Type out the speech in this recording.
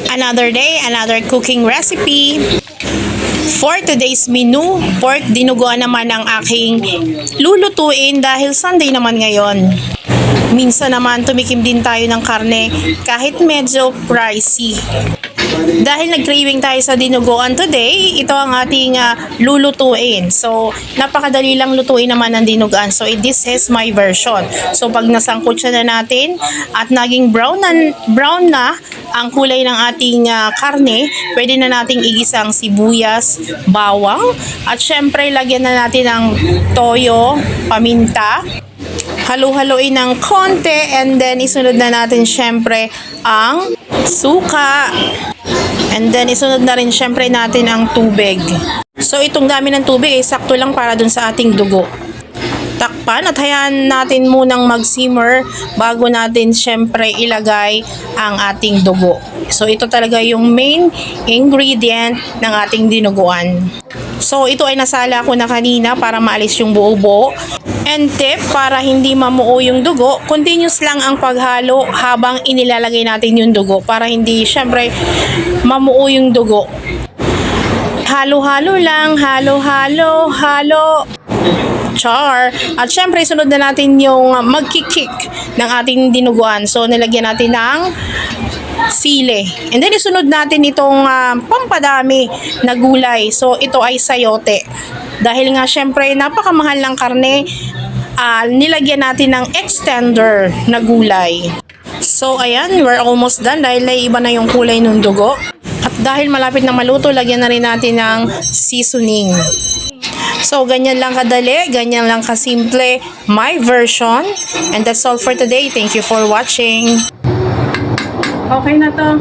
Another day, another cooking recipe. For today's menu, pork dinuguan naman ang aking lulutuin dahil Sunday naman ngayon. Minsan naman tumikim din tayo ng karne kahit medyo pricey. Dahil nag-craving tayo sa dinuguan today, ito ang ating lulutuin. So, napakadali lang lutuin naman ng dinuguan. So, this is my version. So, pag nasangkot siya na natin at naging brown na ang kulay ng ating karne, pwede na nating igisang sibuyas, bawang, at syempre lagyan na natin ng toyo, paminta, halu-haluin ng konti, and then isunod na natin syempre ang suka, and then isunod na rin syempre natin ang tubig. So itong dami ng tubig ay sakto lang para dun sa ating dugo. Takpan at hayaan natin munang mag-simmer bago natin syempre ilagay ang ating dugo. So ito talaga yung main ingredient ng ating dinuguan. So ito ay nasala ko na kanina para maalis yung buo-buo. And tip, para hindi mamuo yung dugo, continuous lang ang paghalo habang inilalagay natin yung dugo para hindi syempre mamuo yung dugo. Halo-halo lang, halo-halo, halo. Char. At syempre, sunod na natin yung magkikik ng ating dinuguan. So, nilagyan natin ng sili. And then, isunod natin itong pampadami na gulay. So, ito ay sayote. Dahil nga, syempre, napakamahal ng karne, nilagyan natin ng extender na gulay. So, ayan, we're almost done dahil naiiba na yung kulay ng dugo. At dahil malapit na maluto, lagyan na rin natin ng seasoning. So, ganyan lang kadali, ganyan lang kasimple, my version. And that's all for today. Thank you for watching. Okay na to.